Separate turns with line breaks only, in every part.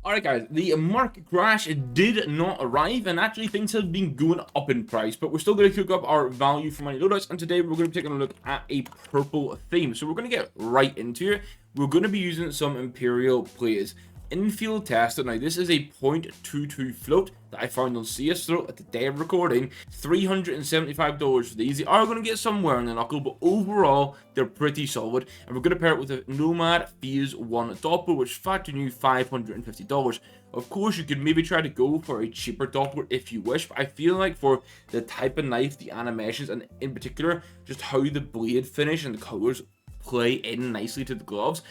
Alright guys, the market crash did not arrive, and actually things have been going up in price, but we're still going to cook up our value for money loadouts, and today we're going to be taking a look at a purple theme. So we're going to get right into it. We're going to be using some Imperial plays. Infield tested. Now this is a 0.22 float that I found on CS2 at the day of recording. $375 for these. They are going to get somewhere in the knuckle, but overall they're pretty solid. And we're going to pair it with a Nomad Phase 1 Doppler, which factored you $550. Of course, you could maybe try to go for a cheaper Doppler if you wish, but I feel like for the type of knife, the animations, and in particular just how the blade finish and the colors play in nicely to the gloves,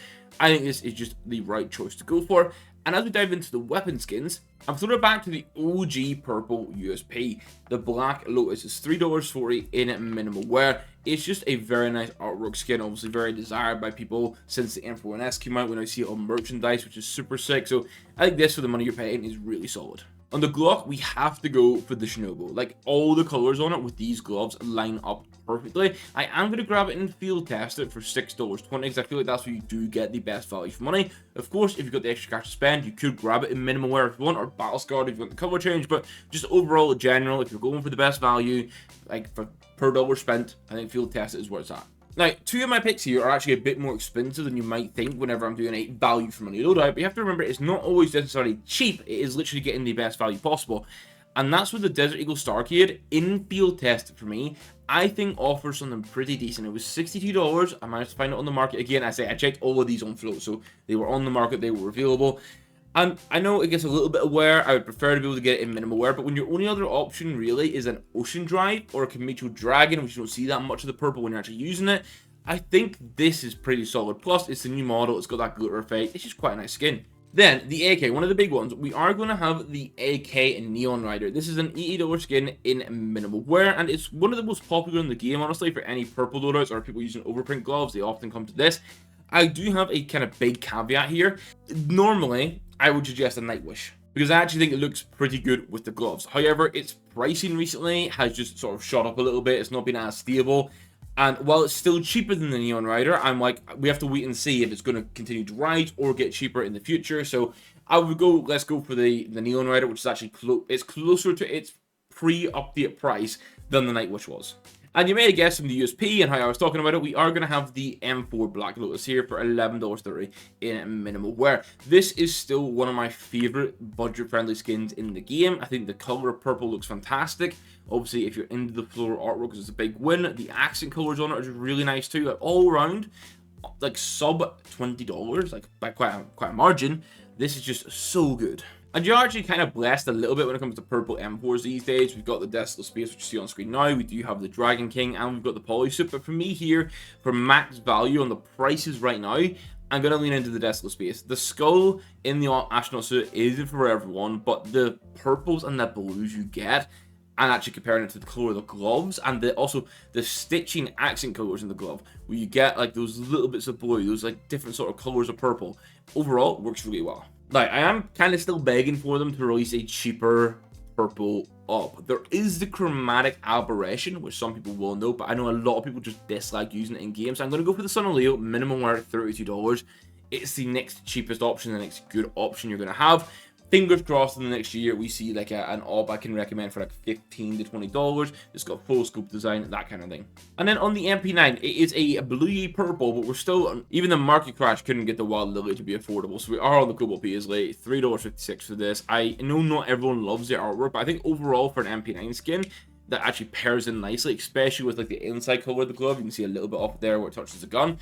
I think this is just the right choice to go for. And as we dive into the weapon skins, I'm throwing it back to the OG purple USP. The Black Lotus is $3.40 in minimal wear. It's just a very nice artwork skin, obviously very desired by people since the M4S came out, when I see it on merchandise, which is super sick. So I think this, for the money you're paying, is really solid. On the Glock, we have to go for the Shinobu. Like, all the colors on it with these gloves line up perfectly. I am going to grab it and field test it for $6.20, because I feel like that's where you do get the best value for money. Of course, if you've got the extra cash to spend, you could grab it in minimal wear if you want, or battle scarred if you want the color change. But just overall, in general, if you're going for the best value, like for per dollar spent, I think field test is where it's at. Now, two of my picks here are actually a bit more expensive than you might think whenever I'm doing a value for money loadout, but you have to remember it's not always necessarily cheap. It is literally getting the best value possible. And that's with the Desert Eagle Starcade. In field test for me, I think offers something pretty decent. It was $62. I managed to find it on the market. Again, I checked all of these on float, so they were on the market, they were available. And I know it gets a little bit of wear. I would prefer to be able to get it in minimal wear, but when your only other option really is an Ocean Drive or a Kamicho Dragon, which you don't see that much of the purple when you're actually using it, I think this is pretty solid. Plus, it's a new model, it's got that glitter effect, it's just quite a nice skin. Then, the AK, one of the big ones, we are going to have the AK Neon Rider. This is an $80 skin in minimal wear, and it's one of the most popular in the game, honestly, for any purple loadouts or people using overprint gloves. They often come to this. I do have a kind of big caveat here. Normally, I would suggest a Nightwish, because I actually think it looks pretty good with the gloves. However, its pricing recently has just sort of shot up a little bit. It's not been as stable. And while it's still cheaper than the Neon Rider, I'm like, we have to wait and see if it's going to continue to rise or get cheaper in the future. So I would go, let's go for the Neon Rider, which is actually it's closer to its pre-update price than the Nightwish was. And you may have guessed from the USP and how I was talking about it, we are going to have the M4 Black Lotus here for $11.30 in minimal wear. This is still one of my favorite budget-friendly skins in the game. I think the color purple looks fantastic. Obviously, if you're into the floral artwork, it's a big win. The accent colors on it are just really nice too. Like, all around, like sub $20, like by quite a margin. This is just so good. And you're actually kind of blessed a little bit when it comes to purple M4s these days. We've got the Desolate Space, which you see on screen now. We do have the Dragon King, and we've got the Polysuit. But for me here, for max value on the prices right now, I'm going to lean into the Desolate Space. The skull in the astronaut suit isn't for everyone, but the purples and the blues you get, and actually comparing it to the color of the gloves, and also the stitching accent colors in the glove, where you get like those little bits of blue, those like different sort of colors of purple, overall works really well. Now, I am kind of still begging for them to release a cheaper purple up. There is the chromatic aberration, which some people will know, but I know a lot of people just dislike using it in games. So I'm going to go for the Sun and Leo, minimum wear at $32. It's the next cheapest option, the next good option you're going to have. Fingers crossed in the next year we see like an op I can recommend for like $15 to $20. It's got full scope design, that kind of thing. And then on the MP9, it is a bluey purple, but we're still, even the market crash couldn't get the Wild Lily to be affordable. So we are on the global Paisley, $3.56 for this. I know not everyone loves the artwork, but I think overall for an MP9 skin, that actually pairs in nicely, especially with like the inside color of the glove. You can see a little bit up there where it touches the gun.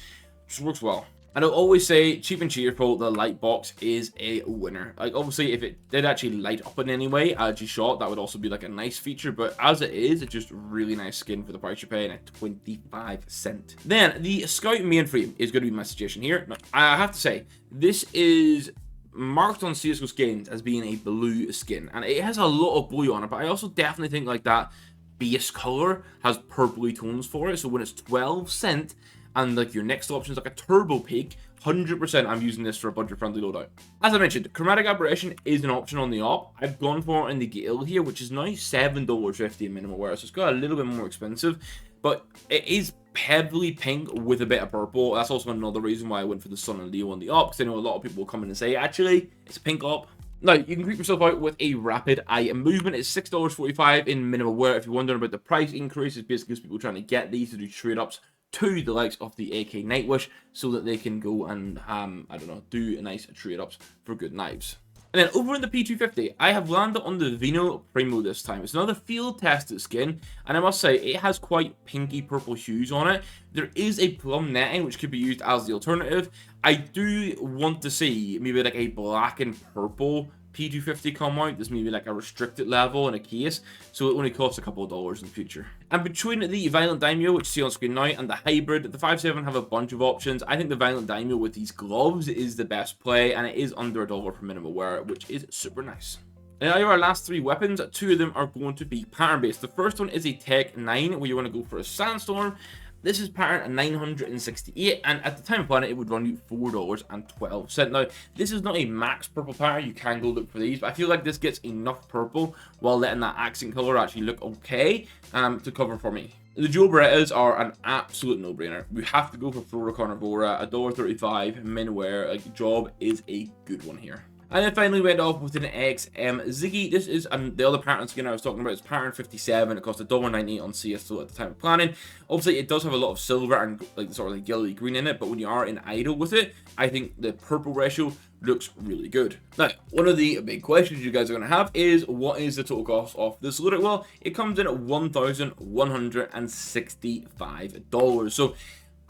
Just works well. And I'll always say, cheap and cheerful, the light box is a winner. Like, obviously, if it did actually light up in any way as you shot, that would also be like a nice feature. But as it is, it's just really nice skin for the price you're paying at 25 cents. Then, the Scout mainframe is going to be my suggestion here. Now, I have to say, this is marked on CSGO skins as being a blue skin. And it has a lot of blue on it, but I also definitely think like that base color has purpley tones for it. So when it's 12 cents, and like your next option is like a turbo peak, 100% I'm using this for a budget friendly loadout. As I mentioned, chromatic aberration is an option on the op. I've gone for it in the Gale here, which is now $7.50 in minimal wear, so it's got a little bit more expensive, but it is heavily pink with a bit of purple. That's also another reason why I went for the Sun and Leo on the op, because I know a lot of people will come in and say, actually, it's a pink op. Now, you can creep yourself out with a rapid eye movement. It's $6.45 in minimal wear. If you're wondering about the price increase, it's basically because people trying to get these to do trade-ups to the likes of the AK Nightwish so that they can go and, I don't know, do a nice trade-ups for good knives. And then over in the P250, I have landed on the Vino Primo this time. It's another field-tested skin, and I must say, it has quite pinky purple hues on it. There is a plum netting, which could be used as the alternative. I do want to see maybe like a black and purple P250 come out. There's maybe like a restricted level in a case, so it only costs a couple of dollars in the future. And between the Violent Daimyo, which you see on screen now, and the Hybrid, the 5.7 have a bunch of options. I think the Violent Daimyo with these gloves is the best play, and it is under $1 for minimal wear, which is super nice. Now, our last three weapons, two of them are going to be pattern-based. The first one is a Tech 9, where you want to go for a Sandstorm. This is pattern 968, and at the time of planning, it would run you $4.12. Now, this is not a max purple pattern. You can go look for these, but I feel like this gets enough purple while letting that accent color actually look okay to cover for me. The dual Berettas are an absolute no-brainer. We have to go for Flora Carnivora, $1.35, min wear. Like, job is a good one here. And then finally went off with an XM Ziggy. This is the other pattern skin I was talking about. It's pattern 57. It cost $1.98 on CS2 at the time of planning. Obviously, it does have a lot of silver and like sort of like yellowy green in it, but when you are in idle with it, I think the purple ratio looks really good. Now, one of the big questions you guys are going to have is, what is the total cost of this loadout? Well, it comes in at $1,165. So,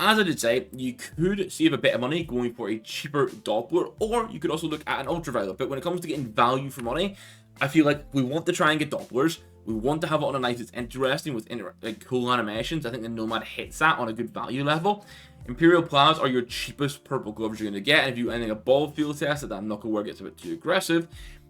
as I did say, you could save a bit of money going for a cheaper Doppler, or you could also look at an ultraviolet. But when it comes to getting value for money, I feel like we want to try and get Dopplers. We want to have it on a knife that's interesting with like cool animations. I think the Nomad hits that on a good value level. Imperial Plas are your cheapest purple gloves you're going to get. And if you do anything above field test, that knuckle wear gets a bit too aggressive.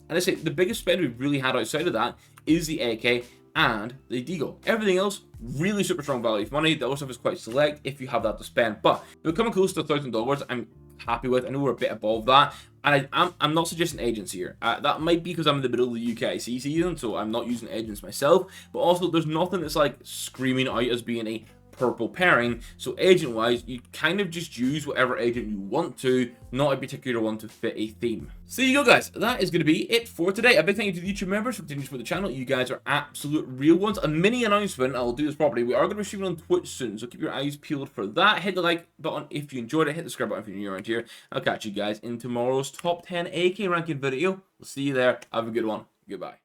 And I say the biggest spend we've really had outside of that is the AK and the Deagle. Everything else, really super strong value for money. The other stuff is quite select if you have that to spend. But if we're coming close to $1,000, I'm happy with. I know we're a bit above that. And I'm not suggesting agents here. That might be because I'm in the middle of the UKIC season, so I'm not using agents myself. But also, there's nothing that's like screaming out as being a purple pairing. So agent wise, you kind of just use whatever agent you want to, not a particular one to fit a theme. So there you go, guys. That is going to be it for today. A big thank you to the YouTube members for continuing to support the channel. You guys are absolute real ones. A mini announcement, I'll do this properly. We are going to be streaming on Twitch soon, so keep your eyes peeled for that. Hit the like button if you enjoyed it. Hit the subscribe button if you're new around here. I'll catch you guys in tomorrow's top 10 AK ranking video. We'll see you there. Have a good one. Goodbye.